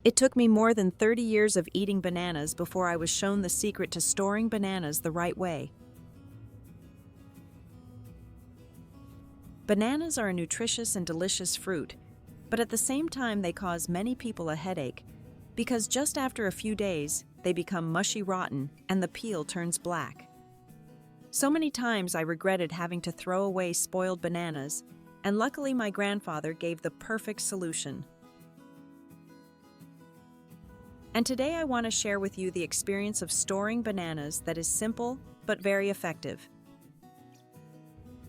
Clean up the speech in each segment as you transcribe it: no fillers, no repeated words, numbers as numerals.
It took me more than 30 years of eating bananas before I was shown the secret to storing bananas the right way. Bananas are a nutritious and delicious fruit, but at the same time they cause many people a headache because just after a few days, they become mushy rotten and the peel turns black. So many times I regretted having to throw away spoiled bananas, and luckily my grandfather gave the perfect solution. And today I want to share with you the experience of storing bananas that is simple but very effective.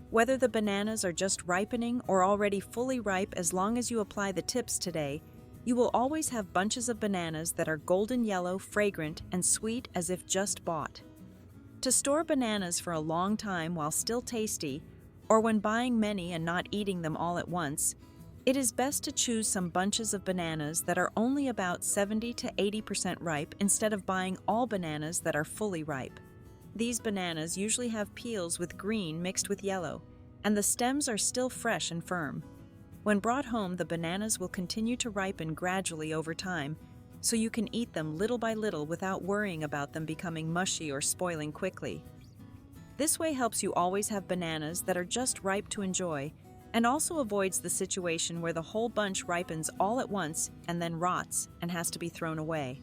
Whether the bananas are just ripening or already fully ripe, as long as you apply the tips today, you will always have bunches of bananas that are golden yellow, fragrant, and sweet as if just bought. To store bananas for a long time while still tasty, or when buying many and not eating them all at once, it is best to choose some bunches of bananas that are only about 70 to 80% ripe instead of buying all bananas that are fully ripe. These bananas usually have peels with green mixed with yellow, and the stems are still fresh and firm. When brought home, the bananas will continue to ripen gradually over time, so you can eat them little by little without worrying about them becoming mushy or spoiling quickly. This way helps you always have bananas that are just ripe to enjoy, and also avoids the situation where the whole bunch ripens all at once and then rots and has to be thrown away.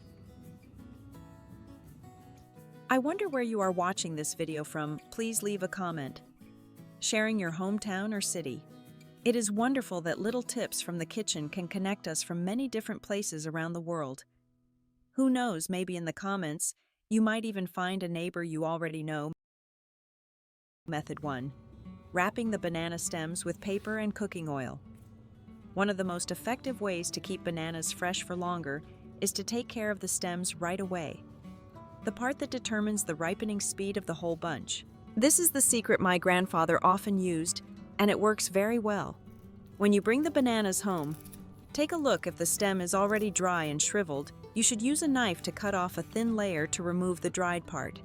I wonder where you are watching this video from. Please leave a comment, sharing your hometown or city. It is wonderful that little tips from the kitchen can connect us from many different places around the world. Who knows, maybe in the comments, you might even find a neighbor you already know. Method 1. Wrapping the banana stems with paper and cooking oil. One of the most effective ways to keep bananas fresh for longer is to take care of the stems right away, the part that determines the ripening speed of the whole bunch. This is the secret my grandfather often used, and it works very well. When you bring the bananas home, take a look. If the stem is already dry and shriveled, you should use a knife to cut off a thin layer to remove the dried part.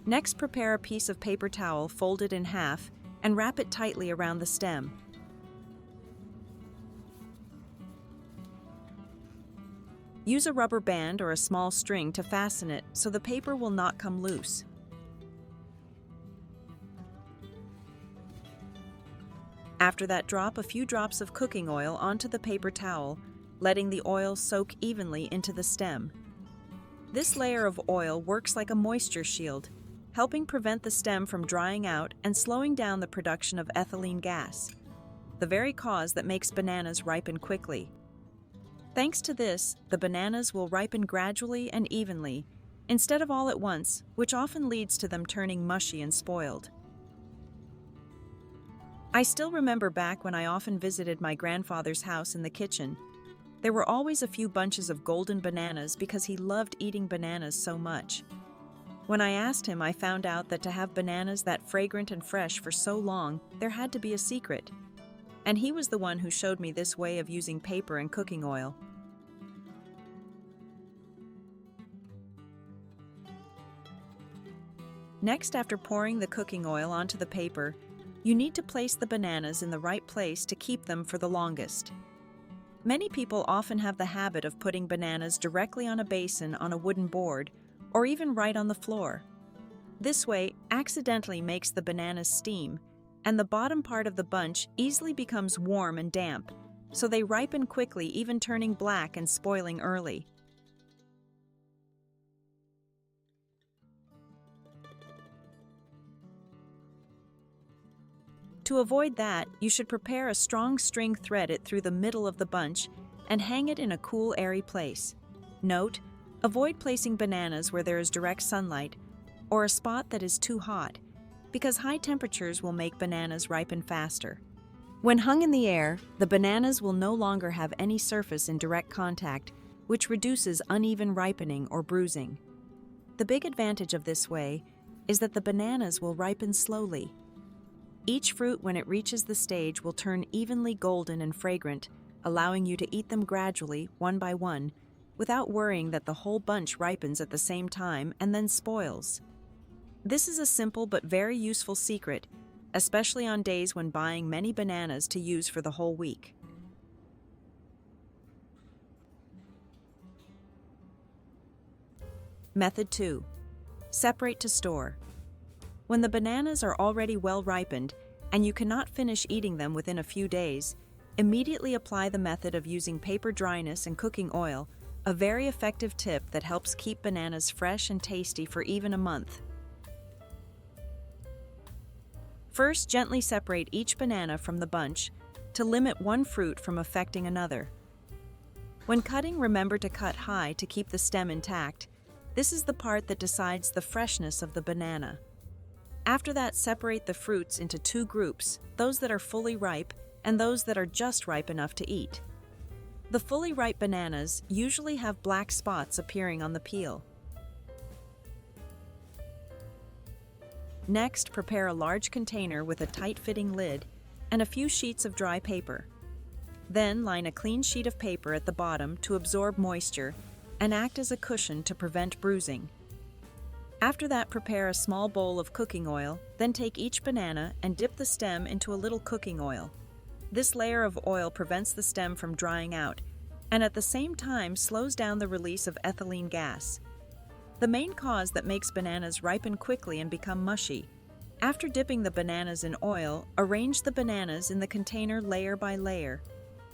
Next, prepare a piece of paper towel folded in half and wrap it tightly around the stem. Use a rubber band or a small string to fasten it so the paper will not come loose. After that, drop a few drops of cooking oil onto the paper towel, letting the oil soak evenly into the stem. This layer of oil works like a moisture shield, helping prevent the stem from drying out and slowing down the production of ethylene gas, the very cause that makes bananas ripen quickly. Thanks to this, the bananas will ripen gradually and evenly, instead of all at once, which often leads to them turning mushy and spoiled. I still remember back when I often visited my grandfather's house in the kitchen. There were always a few bunches of golden bananas because he loved eating bananas so much. When I asked him, I found out that to have bananas that fragrant and fresh for so long, there had to be a secret. And he was the one who showed me this way of using paper and cooking oil. Next, after pouring the cooking oil onto the paper, you need to place the bananas in the right place to keep them for the longest. Many people often have the habit of putting bananas directly on a basin on a wooden board, or even right on the floor. This way, accidentally makes the bananas steam, and the bottom part of the bunch easily becomes warm and damp, so they ripen quickly, even turning black and spoiling early. To avoid that, you should prepare a strong string, thread it through the middle of the bunch, and hang it in a cool, airy place. Note: avoid placing bananas where there is direct sunlight or a spot that is too hot, because high temperatures will make bananas ripen faster. When hung in the air, the bananas will no longer have any surface in direct contact, which reduces uneven ripening or bruising. The big advantage of this way is that the bananas will ripen slowly. Each fruit, when it reaches the stage, will turn evenly golden and fragrant, allowing you to eat them gradually, one by one, without worrying that the whole bunch ripens at the same time and then spoils. This is a simple but very useful secret, especially on days when buying many bananas to use for the whole week. Method 2. Separate to store. When the bananas are already well ripened and you cannot finish eating them within a few days, immediately apply the method of using paper dryness and cooking oil, a very effective tip that helps keep bananas fresh and tasty for even a month. First, gently separate each banana from the bunch to limit one fruit from affecting another. When cutting, remember to cut high to keep the stem intact. This is the part that decides the freshness of the banana. After that, separate the fruits into two groups, those that are fully ripe and those that are just ripe enough to eat. The fully ripe bananas usually have black spots appearing on the peel. Next, prepare a large container with a tight-fitting lid and a few sheets of dry paper. Then, line a clean sheet of paper at the bottom to absorb moisture and act as a cushion to prevent bruising. After that, prepare a small bowl of cooking oil, then take each banana and dip the stem into a little cooking oil. This layer of oil prevents the stem from drying out, and at the same time slows down the release of ethylene gas, the main cause that makes bananas ripen quickly and become mushy. After dipping the bananas in oil, arrange the bananas in the container layer by layer,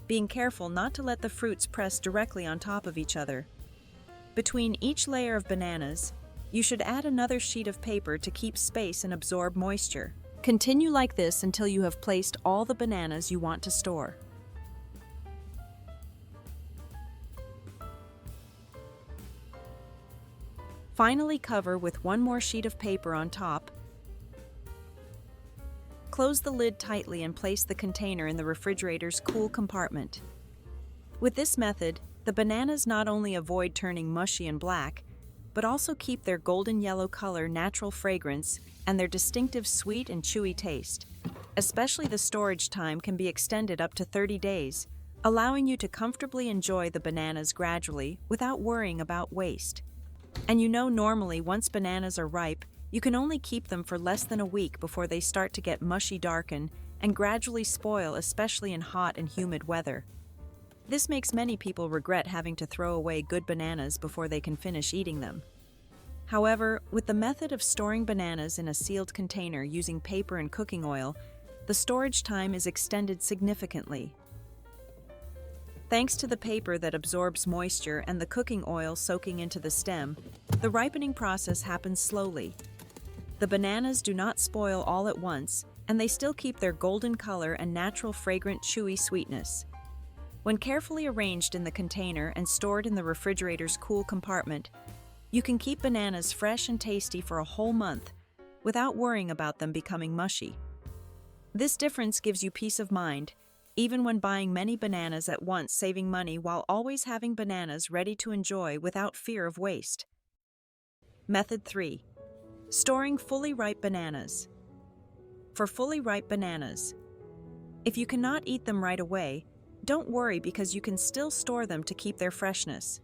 being careful not to let the fruits press directly on top of each other. Between each layer of bananas, you should add another sheet of paper to keep space and absorb moisture. Continue like this until you have placed all the bananas you want to store. Finally, cover with one more sheet of paper on top. Close the lid tightly and place the container in the refrigerator's cool compartment. With this method, the bananas not only avoid turning mushy and black, but also keep their golden yellow color, natural fragrance, and their distinctive sweet and chewy taste. Especially the storage time can be extended up to 30 days, allowing you to comfortably enjoy the bananas gradually without worrying about waste. And normally once bananas are ripe, you can only keep them for less than a week before they start to get mushy, darken, and gradually spoil, especially in hot and humid weather. This makes many people regret having to throw away good bananas before they can finish eating them. However, with the method of storing bananas in a sealed container using paper and cooking oil, the storage time is extended significantly. Thanks to the paper that absorbs moisture and the cooking oil soaking into the stem, the ripening process happens slowly. The bananas do not spoil all at once, and they still keep their golden color and natural fragrant chewy sweetness. When carefully arranged in the container and stored in the refrigerator's cool compartment, you can keep bananas fresh and tasty for a whole month without worrying about them becoming mushy. This difference gives you peace of mind, even when buying many bananas at once, saving money while always having bananas ready to enjoy without fear of waste. Method 3. Storing fully ripe bananas. For fully ripe bananas, if you cannot eat them right away, don't worry because you can still store them to keep their freshness.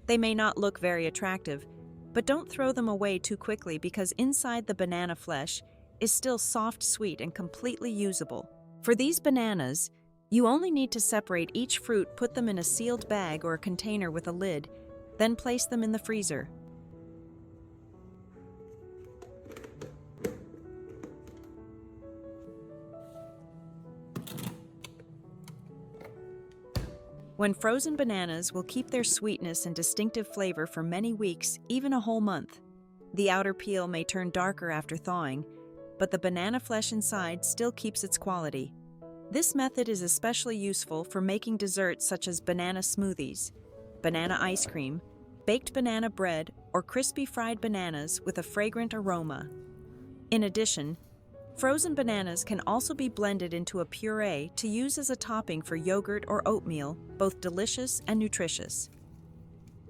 They may not look very attractive, but don't throw them away too quickly because inside the banana flesh is still soft, sweet, and completely usable. For these bananas, you only need to separate each fruit, put them in a sealed bag or a container with a lid, then place them in the freezer. When frozen bananas will keep their sweetness and distinctive flavor for many weeks, even a whole month. The outer peel may turn darker after thawing, but the banana flesh inside still keeps its quality. This method is especially useful for making desserts such as banana smoothies, banana ice cream, baked banana bread, or crispy fried bananas with a fragrant aroma. In addition, frozen bananas can also be blended into a puree to use as a topping for yogurt or oatmeal, both delicious and nutritious.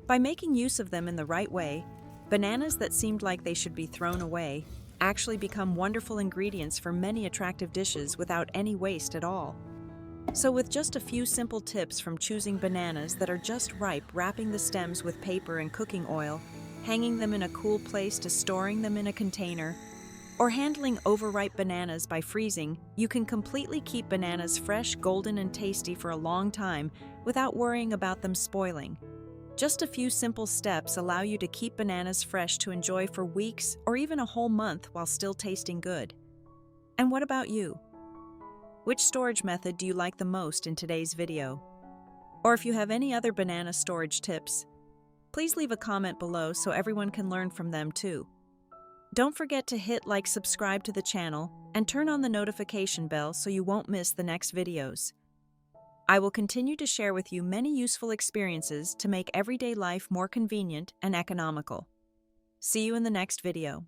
By making use of them in the right way, bananas that seemed like they should be thrown away actually become wonderful ingredients for many attractive dishes without any waste at all. So with just a few simple tips from choosing bananas that are just ripe, wrapping the stems with paper and cooking oil, hanging them in a cool place to storing them in a container, or handling overripe bananas by freezing, you can completely keep bananas fresh, golden, and tasty for a long time without worrying about them spoiling. Just a few simple steps allow you to keep bananas fresh to enjoy for weeks or even a whole month while still tasting good. And what about you? Which storage method do you like the most in today's video? Or if you have any other banana storage tips, please leave a comment below so everyone can learn from them too. Don't forget to hit like, subscribe to the channel, and turn on the notification bell so you won't miss the next videos. I will continue to share with you many useful experiences to make everyday life more convenient and economical. See you in the next video.